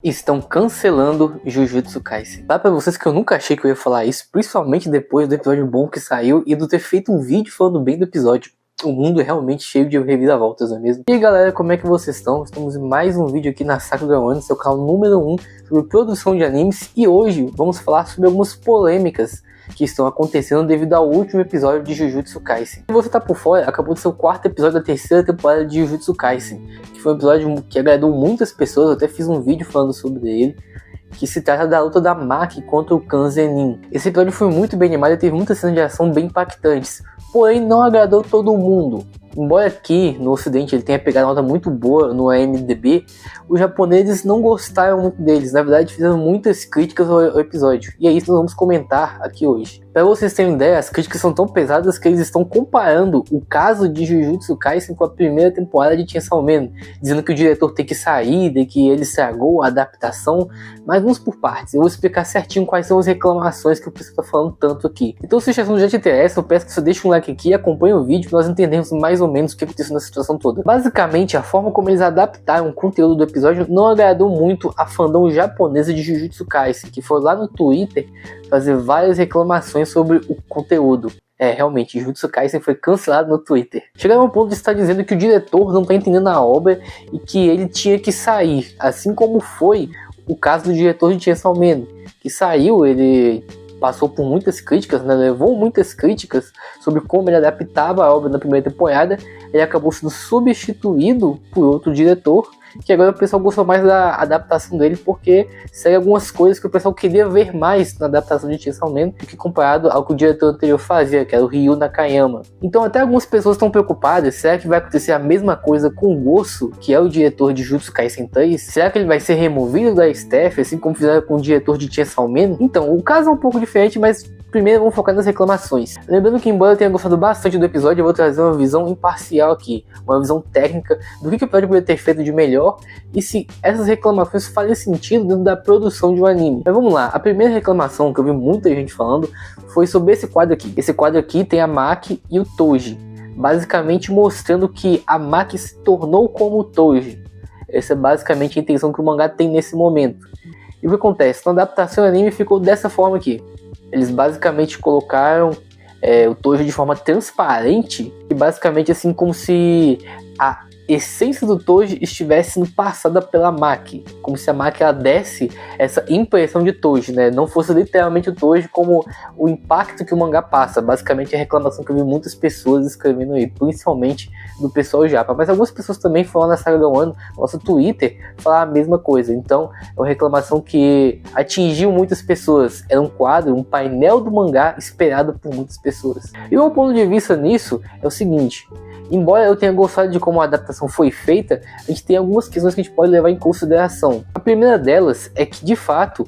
Estão cancelando Jujutsu Kaisen. Dá pra vocês que eu nunca achei que eu ia falar isso, principalmente depois do episódio bom que saiu e do ter feito um vídeo falando bem do episódio. O mundo é realmente cheio de reviravoltas, não é mesmo? E aí, galera, como é que vocês estão? Estamos em mais um vídeo aqui na Sakura One, seu canal número 1 sobre produção de animes. E hoje vamos falar sobre algumas polêmicas que estão acontecendo devido ao último episódio de Jujutsu Kaisen. Se você tá por fora, acabou de ser o quarto episódio da terceira temporada de Jujutsu Kaisen, que foi um episódio que agradou muitas pessoas. Eu até fiz um vídeo falando sobre ele, que se trata da luta da Maki contra o Kan Zenin. Esse episódio foi muito bem animado e teve muitas cenas de ação bem impactantes, porém não agradou todo mundo. Embora aqui no ocidente ele tenha pegado uma nota muito boa no IMDb, os japoneses não gostaram muito deles. Na verdade, fizeram muitas críticas ao episódio, e é isso que nós vamos comentar aqui hoje. Para vocês terem ideia, as críticas são tão pesadas que eles estão comparando o caso de Jujutsu Kaisen com a primeira temporada de Chainsaw Man, dizendo que o diretor tem que sair, de que ele estragou a adaptação. Mas vamos por partes, eu vou explicar certinho quais são as reclamações que o pessoal está falando tanto aqui. Então, se o assunto já te interessa, eu peço que você deixe um like aqui e acompanhe o vídeo para nós entendermos mais ou menos o que aconteceu na situação toda. Basicamente, a forma como eles adaptaram o conteúdo do episódio não agradou muito a fandom japonesa de Jujutsu Kaisen, que foi lá no Twitter fazer várias reclamações sobre o conteúdo. Realmente, Jujutsu Kaisen foi cancelado no Twitter. Chegaram ao ponto de estar dizendo que o diretor não está entendendo a obra e que ele tinha que sair, assim como foi o caso do diretor de Chainsaw Man, que saiu, ele passou por muitas críticas, né? Levou muitas críticas sobre como ele adaptava a obra na primeira temporada. Ele acabou sendo substituído por outro diretor, que agora o pessoal gostou mais da adaptação dele, porque segue algumas coisas que o pessoal queria ver mais na adaptação de Chainsaw Man do que comparado ao que o diretor anterior fazia, que era o Ryu Nakayama. Então até algumas pessoas estão preocupadas, será que vai acontecer a mesma coisa com o Gosso, que é o diretor de Jujutsu Kaisen 3? Será que ele vai ser removido da staff, assim como fizeram com o diretor de Chainsaw Man? Então, o caso é um pouco diferente, mas primeiro vamos focar nas reclamações. Lembrando que, embora eu tenha gostado bastante do episódio, eu vou trazer uma visão imparcial aqui, uma visão técnica do que o episódio poderia ter feito de melhor e se essas reclamações fazem sentido dentro da produção de um anime. Mas vamos lá, a primeira reclamação que eu vi muita gente falando foi sobre esse quadro aqui. Esse quadro aqui tem a Maki e o Toji, basicamente mostrando que a Maki se tornou como o Toji. Essa é basicamente a intenção que o mangá tem nesse momento. E o que acontece? Na adaptação do anime ficou dessa forma aqui. Eles basicamente colocaram o Toji de forma transparente e basicamente assim como se a essência do Toji estivesse sendo passada pela Maki, como se a Maki ela desse essa impressão de Toji, né? Não fosse literalmente o Toji como o impacto que o mangá passa. Basicamente a reclamação que eu vi muitas pessoas escrevendo aí, principalmente do pessoal japa, mas algumas pessoas também foram na Sakura One, no nosso Twitter, falar a mesma coisa. Então é uma reclamação que atingiu muitas pessoas. Era um quadro, um painel do mangá esperado por muitas pessoas. E o meu ponto de vista nisso é o seguinte: embora eu tenha gostado de como a adaptação foi feita, a gente tem algumas questões que a gente pode levar em consideração. A primeira delas é que, de fato,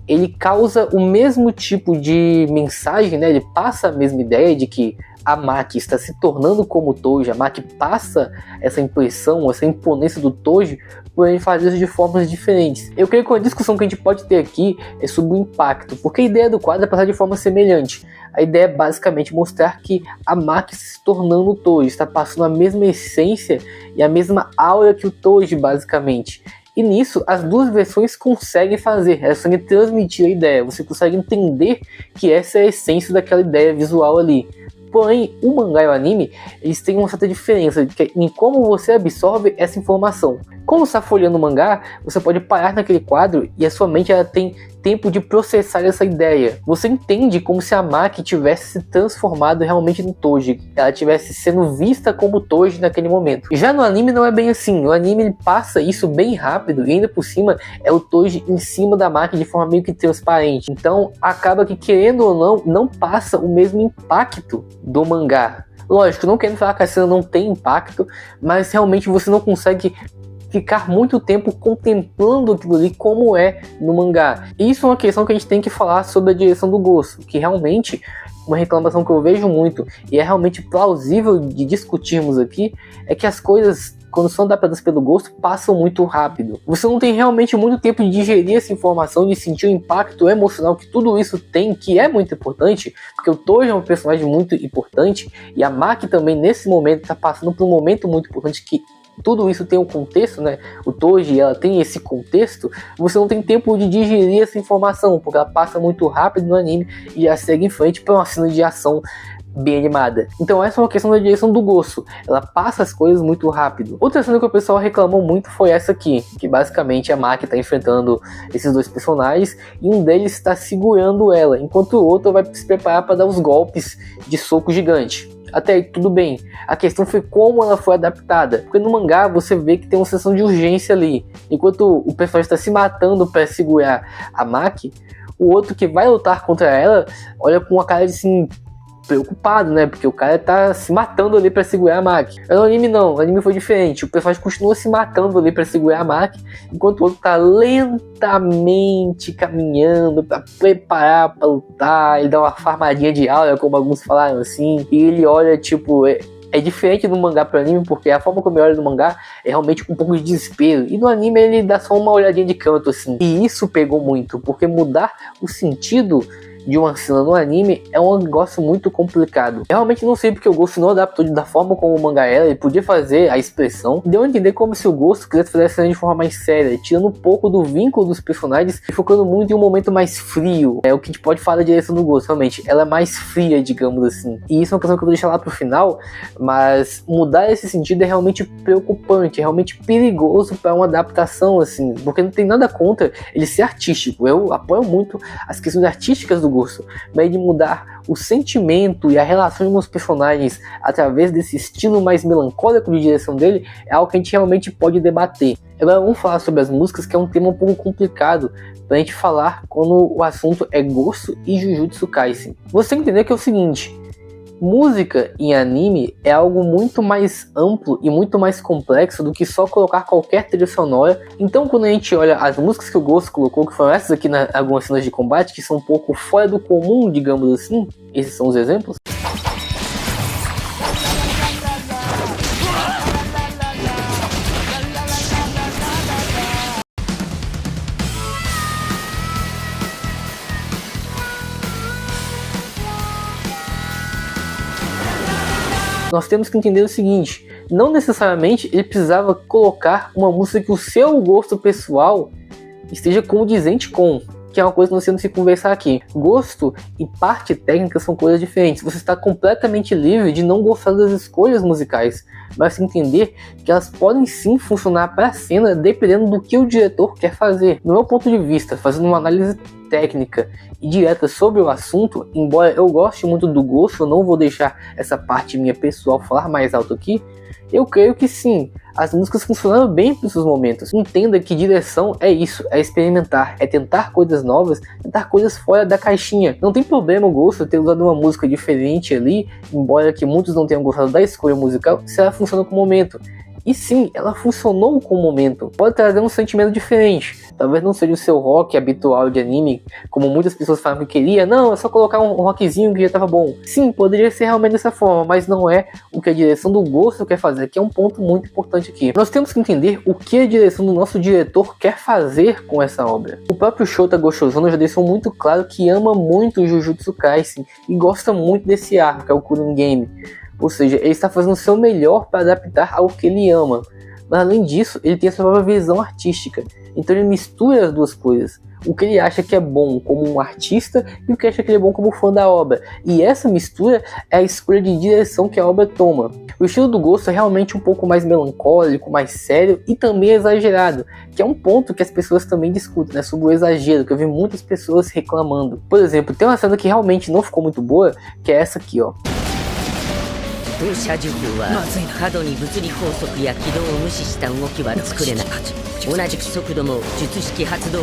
ele causa o mesmo tipo de mensagem, né? Ele passa a mesma ideia de que a Maki está se tornando como o Toji, a Maki passa essa impressão, essa imponência do Toji, porém faz isso de formas diferentes. Eu creio que uma discussão que a gente pode ter aqui é sobre o impacto, porque a ideia do quadro é passar de forma semelhante. A ideia é basicamente mostrar que a Maki se tornando o Toji, está passando a mesma essência e a mesma aura que o Toji, basicamente. E nisso, as duas versões conseguem fazer, elas conseguem transmitir a ideia, você consegue entender que essa é a essência daquela ideia visual ali. Porém, o mangá e o anime, eles têm uma certa diferença em como você absorve essa informação. Quando você está folheando o mangá, você pode parar naquele quadro e a sua mente ela tem tempo de processar essa ideia. Você entende como se a Maki tivesse se transformado realmente no Toji, ela tivesse sendo vista como Toji naquele momento. Já no anime não é bem assim, o anime ele passa isso bem rápido e ainda por cima é o Toji em cima da Maki de forma meio que transparente. Então acaba que, querendo ou não passa o mesmo impacto do mangá. Lógico, não querendo falar que a cena não tem impacto, mas realmente você não consegue ficar muito tempo contemplando aquilo ali como é no mangá. E isso é uma questão que a gente tem que falar sobre a direção do Gosso, que realmente uma reclamação que eu vejo muito e é realmente plausível de discutirmos aqui, é que as coisas, quando são adaptadas pelo Gosso, passam muito rápido. Você não tem realmente muito tempo de digerir essa informação, de sentir o impacto emocional que tudo isso tem, que é muito importante, porque o Toji é um personagem muito importante, e a Maki também nesse momento está passando por um momento muito importante que tudo isso tem um contexto, né? O Toji, ela tem esse contexto, você não tem tempo de digerir essa informação, porque ela passa muito rápido no anime e já segue em frente para uma cena de ação bem animada. Então essa é uma questão da direção do Gosto, ela passa as coisas muito rápido. Outra cena que o pessoal reclamou muito foi essa aqui, que basicamente a Maki está enfrentando esses dois personagens e um deles está segurando ela, enquanto o outro vai se preparar para dar os golpes de soco gigante. Até aí tudo bem, a questão foi como ela foi adaptada, porque no mangá você vê que tem uma sensação de urgência ali, enquanto o personagem está se matando para segurar a Maki, o outro que vai lutar contra ela olha com uma cara de assim, preocupado, né? Porque o cara tá se matando ali pra segurar a Maki. No anime não, no anime foi diferente. O personagem continua se matando ali pra segurar a Maki, enquanto o outro tá lentamente caminhando pra preparar pra lutar. Ele dá uma farmadinha de aura, como alguns falaram assim, e ele olha tipo... É diferente do mangá pro anime, porque a forma como ele olha no mangá é realmente com um pouco de desespero. E no anime ele dá só uma olhadinha de canto, assim. E isso pegou muito, porque mudar o sentido de uma cena no anime é um negócio muito complicado. Eu realmente não sei porque o Gosto não adaptou da forma como o mangá era. Ele podia fazer a expressão, deu a entender como se o Gosto quisesse fazer a cena de forma mais séria, tirando um pouco do vínculo dos personagens e focando muito em um momento mais frio. É o que a gente pode falar da direção do Gosto, realmente. Ela é mais fria, digamos assim. E isso é uma questão que eu vou deixar lá pro final, mas mudar esse sentido é realmente preocupante, é realmente perigoso para uma adaptação, assim, porque não tem nada contra ele ser artístico. Eu apoio muito as questões artísticas do Gosto, mas de mudar o sentimento e a relação dos personagens através desse estilo mais melancólico de direção dele é algo que a gente realmente pode debater. Agora vamos falar sobre as músicas, que é um tema um pouco complicado pra gente falar quando o assunto é Gosto e Jujutsu Kaisen. Você tem que entender que é o seguinte: música em anime é algo muito mais amplo e muito mais complexo do que só colocar qualquer trilha sonora. Então quando a gente olha as músicas que o Gosto colocou, que foram essas aqui nas algumas cenas de combate, que são um pouco fora do comum, digamos assim, esses são os exemplos. Nós temos que entender o seguinte: não necessariamente ele precisava colocar uma música que o seu gosto pessoal esteja condizente com, que é uma coisa que nós temos que conversar aqui. Gosto e parte técnica são coisas diferentes. Você está completamente livre de não gostar das escolhas musicais, mas entender que elas podem sim funcionar para a cena dependendo do que o diretor quer fazer. No meu ponto de vista, fazendo uma análise técnica e direta sobre o assunto, embora eu goste muito do Gosto, eu não vou deixar essa parte minha pessoal falar mais alto aqui, eu creio que sim, as músicas funcionaram bem para os seus momentos. Entenda que direção é isso, é experimentar, é tentar coisas novas, tentar coisas fora da caixinha. Não tem problema o Gosto ter usado uma música diferente ali, embora que muitos não tenham gostado da escolha musical, se ela funciona com o momento. E sim, ela funcionou com o momento. Pode trazer um sentimento diferente. Talvez não seja o seu rock habitual de anime, como muitas pessoas falam que queria. Não, é só colocar um rockzinho que já estava bom. Sim, poderia ser realmente dessa forma, mas não é o que a direção do Gosto quer fazer, que é um ponto muito importante aqui. Nós temos que entender o que a direção do nosso diretor quer fazer com essa obra. O próprio Shota Goshozono já deixou muito claro que ama muito o Jujutsu Kaisen e gosta muito desse arco, que é o Kurin Game. Ou seja, ele está fazendo o seu melhor para adaptar ao que ele ama. Mas além disso, ele tem a sua própria visão artística. Então ele mistura as duas coisas. O que ele acha que é bom como um artista e o que acha que ele é bom como fã da obra. E essa mistura é a escolha de direção que a obra toma. O estilo do Gosto é realmente um pouco mais melancólico, mais sério e também exagerado, que é um ponto que as pessoas também discutem, né, sobre o exagero, que eu vi muitas pessoas reclamando. Por exemplo, tem uma cena que realmente não ficou muito boa, que é essa aqui, ó.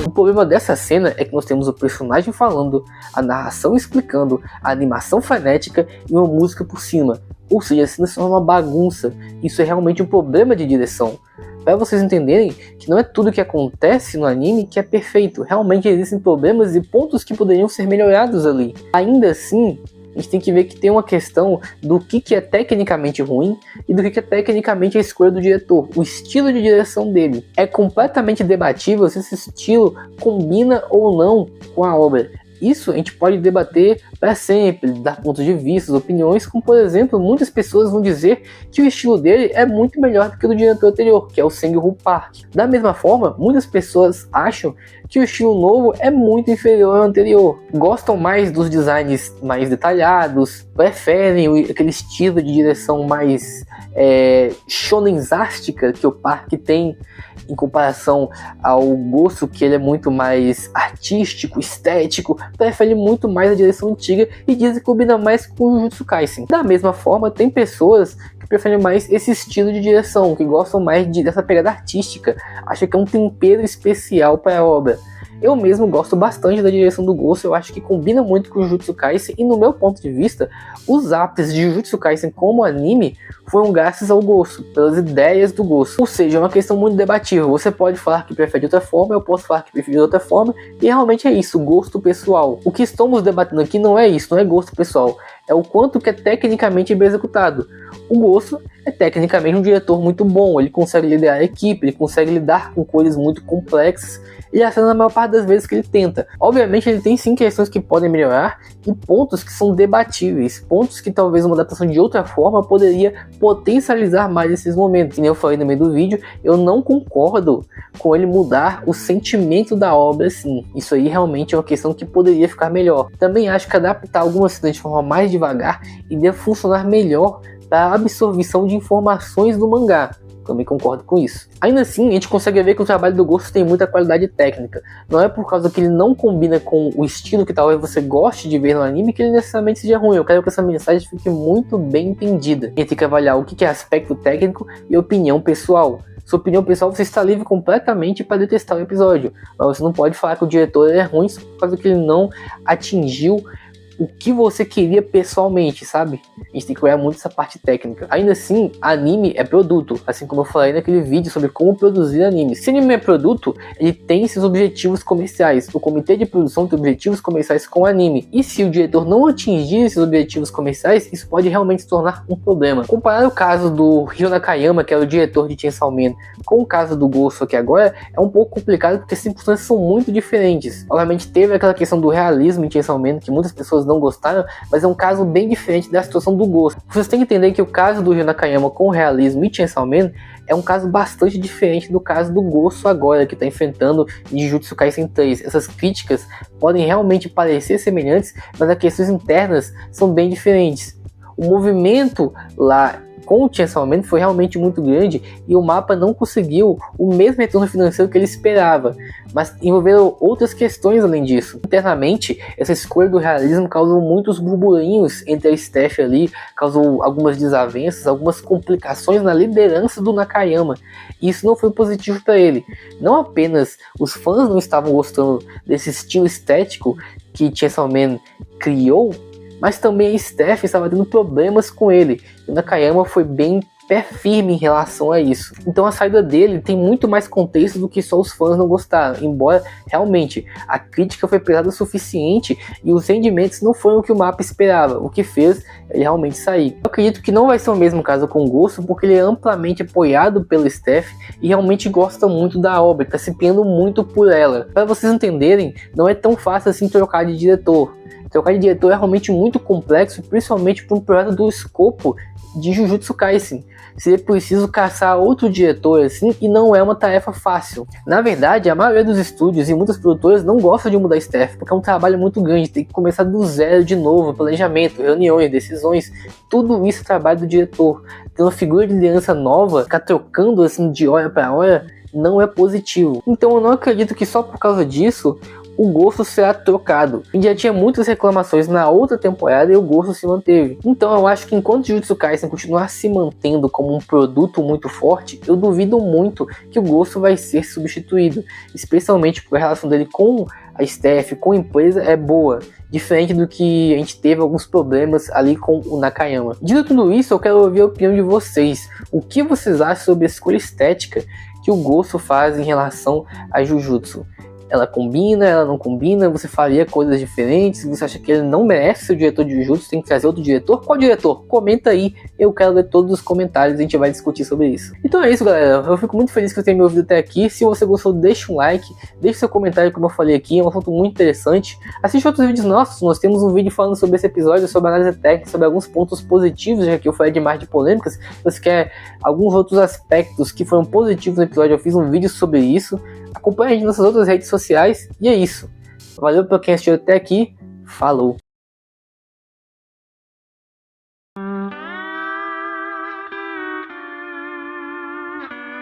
O problema dessa cena é que nós temos o personagem falando, a narração explicando, a animação frenética e uma música por cima. Ou seja, a cena é uma bagunça. Isso é realmente um problema de direção. Para vocês entenderem que não é tudo que acontece no anime que é perfeito. Realmente existem problemas e pontos que poderiam ser melhorados ali. Ainda assim, a gente tem que ver que tem uma questão do que é tecnicamente ruim e do que é tecnicamente a escolha do diretor, o estilo de direção dele. É completamente debatível se esse estilo combina ou não com a obra. isso a gente pode debater para sempre, dar pontos de vista, opiniões, como por exemplo, muitas pessoas vão dizer que o estilo dele é muito melhor do que o do diretor anterior, que é o Sang-Woo Park. Da mesma forma, muitas pessoas acham que o estilo novo é muito inferior ao anterior. Gostam mais dos designs mais detalhados, preferem aquele estilo de direção mais shonenzástica que o Park tem, em comparação ao Gosso, que ele é muito mais artístico, estético, prefere muito mais a direção antiga e diz que combina mais com o Jujutsu Kaisen. Da mesma forma, tem pessoas que preferem mais esse estilo de direção, que gostam mais dessa pegada artística, acham que é um tempero especial para a obra. Eu mesmo gosto bastante da direção do Gosso, eu acho que combina muito com o Jujutsu Kaisen, e no meu ponto de vista, os ápices de Jujutsu Kaisen como anime foram graças ao Gosso, pelas ideias do Gosso. Ou seja, é uma questão muito debatível, você pode falar que prefere de outra forma, eu posso falar que prefere de outra forma, e realmente é isso, gosto pessoal. O que estamos debatendo aqui não é isso, não é gosto pessoal, é o quanto que é tecnicamente bem executado. O Gosso é tecnicamente um diretor muito bom, ele consegue liderar a equipe, ele consegue lidar com coisas muito complexas, e acerta na maior parte das vezes que ele tenta. Obviamente ele tem sim questões que podem melhorar e pontos que são debatíveis, pontos que talvez uma adaptação de outra forma poderia potencializar mais esses momentos. Como eu falei no meio do vídeo, eu não concordo com ele mudar o sentimento da obra assim. Isso aí realmente é uma questão que poderia ficar melhor. Também acho que adaptar algumas cenas de forma mais devagar iria funcionar melhor para a absorção de informações do mangá. Também concordo com isso. Ainda assim, a gente consegue ver que o trabalho do Gosso tem muita qualidade técnica. Não é por causa que ele não combina com o estilo que talvez você goste de ver no anime que ele necessariamente seja ruim. Eu quero que essa mensagem fique muito bem entendida. A gente tem que avaliar o que é aspecto técnico e opinião pessoal. Sua opinião pessoal, você está livre completamente para detestar o episódio. Mas você não pode falar que o diretor é ruim só por causa que ele não atingiu o que você queria pessoalmente, sabe? A gente tem que olhar muito essa parte técnica. Ainda assim, anime é produto, assim como eu falei naquele vídeo sobre como produzir anime. Se anime é produto, ele tem esses objetivos comerciais. O comitê de produção tem objetivos comerciais com o anime. E se o diretor não atingir esses objetivos comerciais, isso pode realmente se tornar um problema. Comparar o caso do Ryo Nakayama, que era o diretor de Chainsaw Man, com o caso do Gosso aqui agora, é um pouco complicado porque as circunstâncias são muito diferentes. Obviamente teve aquela questão do realismo em Chainsaw Man, que muitas pessoas não gostaram, mas é um caso bem diferente da situação do Gosso. Vocês têm que entender que o caso do Ryo Nakayama com o realismo e Chainsaw Man é um caso bastante diferente do caso do Gosso agora, que está enfrentando Jujutsu Kaisen 3. Essas críticas podem realmente parecer semelhantes, mas as questões internas são bem diferentes. O movimento lá com o Chainsaw Man foi realmente muito grande e o mapa não conseguiu o mesmo retorno financeiro que ele esperava, mas envolveram outras questões além disso. Internamente, essa escolha do realismo causou muitos burburinhos entre a staff ali, causou algumas desavenças, algumas complicações na liderança do Nakayama, e isso não foi positivo para ele. Não apenas os fãs não estavam gostando desse estilo estético que Chainsaw Man criou, mas também a staff estava tendo problemas com ele. E o Nakayama foi bem pé firme em relação a isso. Então a saída dele tem muito mais contexto do que só os fãs não gostaram, embora realmente a crítica foi pesada o suficiente e os rendimentos não foram o que o mapa esperava, o que fez ele realmente sair. Eu acredito que não vai ser o mesmo caso com o Gosso, porque ele é amplamente apoiado pelo staff e realmente gosta muito da obra, está se empenhando muito por ela. Para vocês entenderem, não é tão fácil assim trocar de diretor. Trocar de diretor é realmente muito complexo, principalmente para um projeto do escopo de Jujutsu Kaisen. Seria preciso caçar outro diretor assim, e não é uma tarefa fácil. Na verdade, a maioria dos estúdios e muitas produtoras não gostam de mudar staff, porque é um trabalho muito grande, tem que começar do zero de novo, planejamento, reuniões, decisões, tudo isso é trabalho do diretor. Ter uma figura de liderança nova, ficar trocando assim de hora para hora, não é positivo. Então eu não acredito que só por causa disso o Gosso será trocado. E já tinha muitas reclamações na outra temporada e o Gosso se manteve. Então eu acho que enquanto Jujutsu Kaisen continuar se mantendo como um produto muito forte, eu duvido muito que o Gosso vai ser substituído. Especialmente porque a relação dele com a staff, com a empresa é boa. Diferente do que a gente teve alguns problemas ali com o Nakayama. Dito tudo isso, eu quero ouvir a opinião de vocês. O que vocês acham sobre a escolha estética que o Gosso faz em relação a Jujutsu? ela combina, ela não combina, você faria coisas diferentes, você acha que ele não merece ser o diretor de Jujutsu, tem que trazer outro diretor? Qual diretor? Comenta aí, eu quero ler todos os comentários, a gente vai discutir sobre isso. Então é isso, galera, eu fico muito feliz que você tenha me ouvido até aqui. Se você gostou, deixa um like, deixa seu comentário, como eu falei aqui, é um assunto muito interessante. Assiste outros vídeos nossos, nós temos um vídeo falando sobre esse episódio, sobre análise técnica, sobre alguns pontos positivos, já que eu falei demais de polêmicas. Se você quer alguns outros aspectos que foram positivos no episódio, eu fiz um vídeo sobre isso. Acompanhe a gente nas nossas outras redes sociais. E é isso. Valeu por quem assistiu até aqui. Falou!